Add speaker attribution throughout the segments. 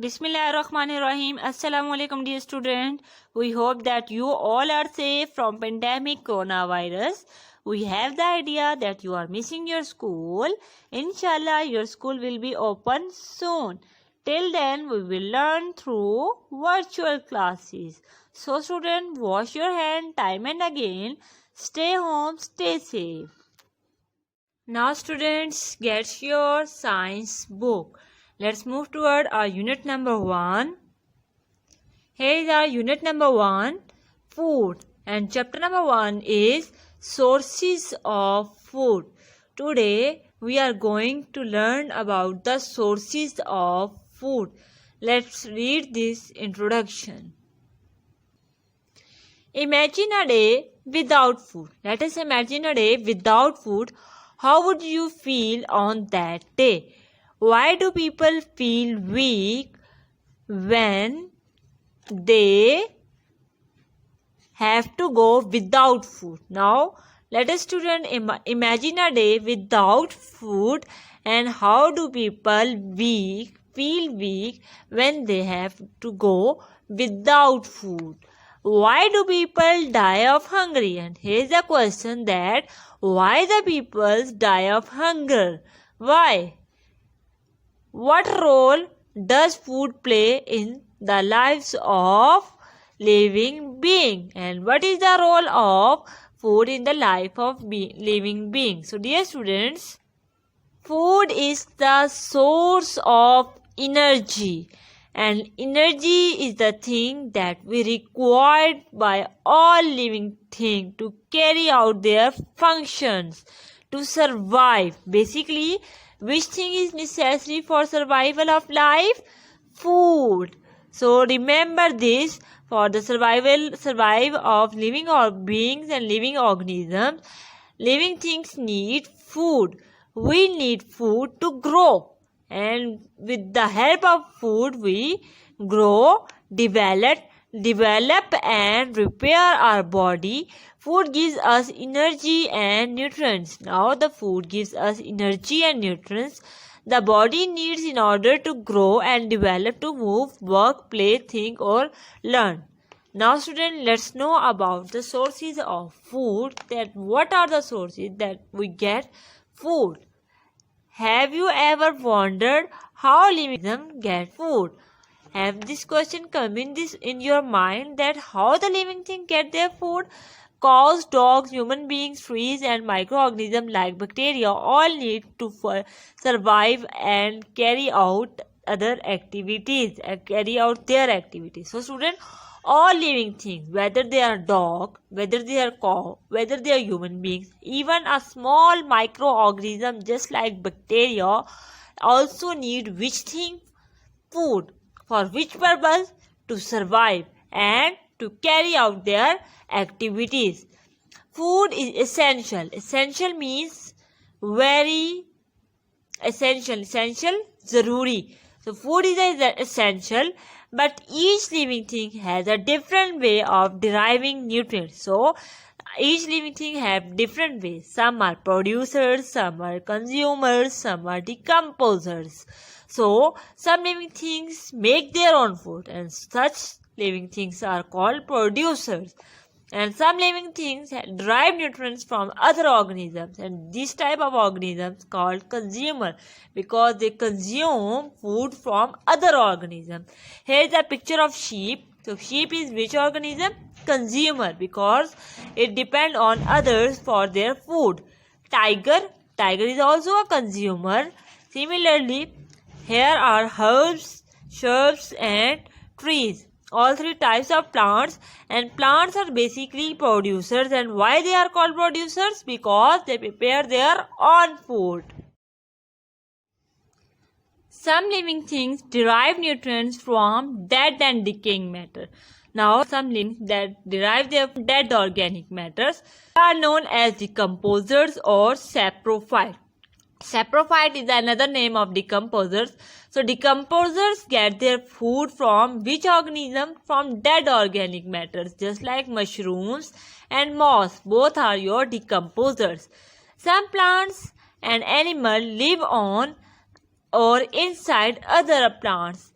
Speaker 1: Bismillahirrahmanirrahim. Assalamu alaikum dear student. We hope that you all are safe from pandemic coronavirus. We have the idea that you are missing your school. Inshallah your school will be open soon. Till then we will learn through virtual classes. So student, wash your hand time and again. Stay home, stay safe. Now students, get your science book. Let's move toward our unit number 1. Here is our unit number 1, food. And chapter number 1 is sources of food. Today we are going to learn about the sources of food. Let's read this introduction. Imagine a day without food. Let us imagine a day without food. How would you feel on that day? Why do people feel weak when they have to go without food? Now, let us student imagine a day without food, and how do people feel weak when they have to go without food? Why do people die of hunger? And here is the question that why the people die of hunger? Why? What role does food play in the lives of living beings? And what is the role of food in the life of living beings? So dear students, food is the source of energy. And energy is the thing that we require by all living things to carry out their functions, to survive. Basically, which thing is necessary for survival of life? Food. So remember this, for the survive of living beings and living organisms, living things need food. We need food to grow. And with the help of food, we grow, develop and repair our body. Food gives us energy and nutrients. Now the food gives us energy and nutrients the body needs in order to grow and develop, to move, work, play, think or learn. Now students, let's know about the sources of food. That what are the sources that we get food? Have you ever wondered how living things get food? Have this question come in your mind, that how the living things get their food? Cows, dogs, human beings, trees and microorganisms like bacteria all need to survive and carry out their activities. So students, all living things, whether they are dog, whether they are cow, whether they are human beings, even a small microorganism just like bacteria also need which thing? Food. For which purpose? To survive and to carry out their activities. Food is essential. Essential means very essential. Zaruri. So food is essential, but each living thing has a different way of deriving nutrients. So each living thing have different ways. Some are producers, some are consumers, some are decomposers. So some living things make their own food, and such living things are called producers. And some living things derive nutrients from other organisms, and this type of organisms called consumer, because they consume food from other organisms. Here is a picture of sheep. So sheep is which organism? Consumer, because it depends on others for their food. Tiger is also a consumer. Similarly, here are herbs, shrubs and trees. All three types of plants, and plants are basically producers. And why they are called producers? Because they prepare their own food. Some living things derive nutrients from dead and decaying matter. Now some living that derive their dead organic matters are known as decomposers or saprophytes. Saprophyte is another name of decomposers. So decomposers get their food from which organism? From dead organic matters, just like mushrooms and moss. Both are your decomposers. Some plants and animals live on or inside other plants.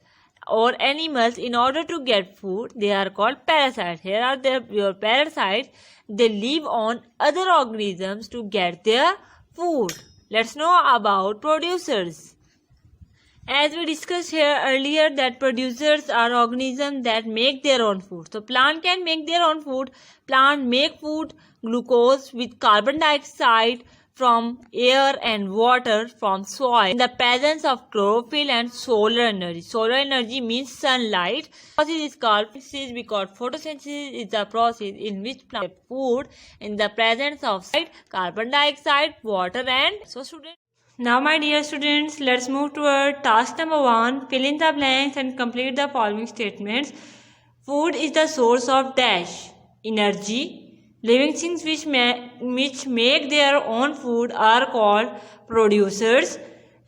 Speaker 1: or animals in order to get food, they are called parasites. Here are your parasites. They live on other organisms to get their food. Let's know about producers. As we discussed here earlier, that producers are organisms that make their own food. So plant can make their own food. Plant make food, glucose with carbon dioxide from air and water from soil in the presence of chlorophyll and solar energy. Solar energy means sunlight. Process is called photosynthesis because photosynthesis is the process in which plants get food in the presence of sunlight, carbon dioxide, water and so students. Now my dear students, let's move toward task number 1. Fill in the blanks and complete the following statements. Food is the source of dash. Energy. Living things which make their own food are called producers.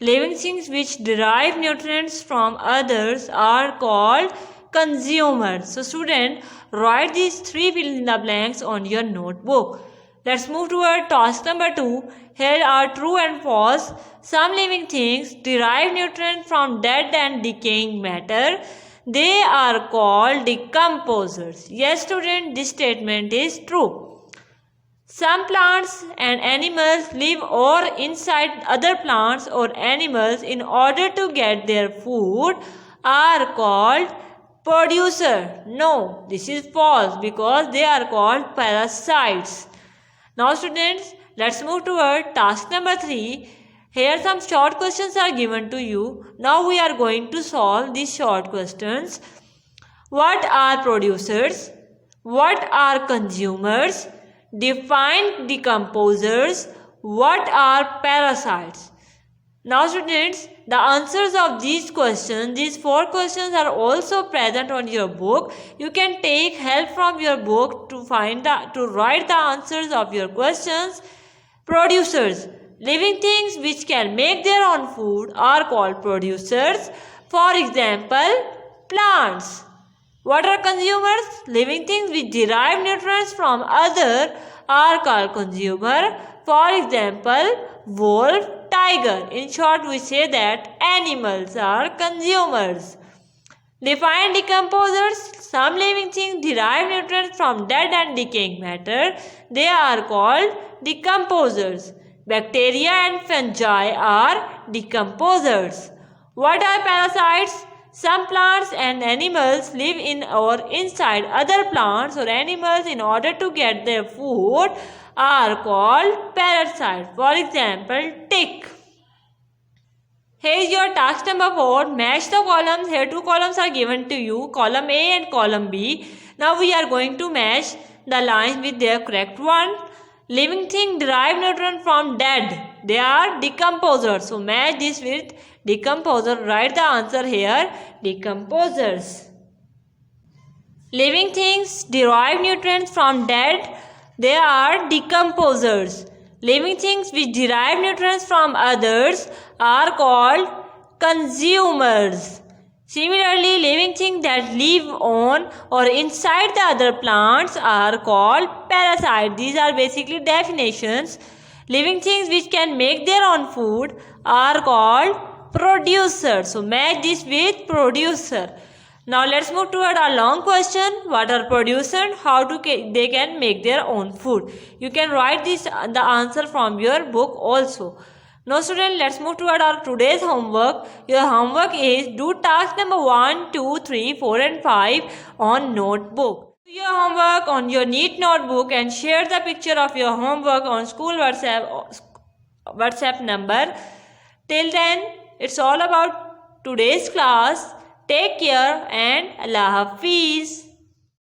Speaker 1: Living things which derive nutrients from others are called consumers. So student, write these 3 fill in the blanks on your notebook. Let's move toward task number 2. Here are true and false. Some living things derive nutrients from dead and decaying matter. They are called decomposers. Yes, student, this statement is true. Some plants and animals live or inside other plants or animals in order to get their food are called producer. No, this is false because they are called parasites. Now students, let's move toward task number 3. Here some short questions are given to you. Now we are going to solve these short questions. What are producers? What are consumers? Define decomposers. What are parasites? Now students, the answers of these questions, these 4 questions are also present on your book. You can take help from your book to write the answers of your questions. Producers. Living things which can make their own food are called producers. For example, plants. What are consumers? Living things which derive nutrients from other are called consumer. For example, wolf, tiger. In short, we say that animals are consumers. Define decomposers. Some living things derive nutrients from dead and decaying matter. They are called decomposers. Bacteria and fungi are decomposers. What are parasites? Some plants and animals live in or inside other plants or animals in order to get their food are called parasites. For example, tick. Here is your task number 4. Match the columns. Here 2 columns are given to you, column A and column B. Now we are going to match the lines with their correct one. Living thing derive nutrient from dead. They are decomposers. So match this with decomposer. Write the answer here. Decomposers. Living things derive nutrients from dead. They are decomposers. Living things which derive nutrients from others are called consumers. Similarly, living things that live on or inside the other plants are called parasites. These are basically definitions. Living things which can make their own food are called producers. So match this with producer. Now let's move toward a long question. What are producers? How do they can make their own food? You can write the answer from your book also. Now students, let's move toward our today's homework. Your homework is do task number 1, 2, 3, 4 and 5 on notebook. Do your homework on your neat notebook and share the picture of your homework on school WhatsApp number. Till then, it's all about today's class. Take care and Allah Hafiz.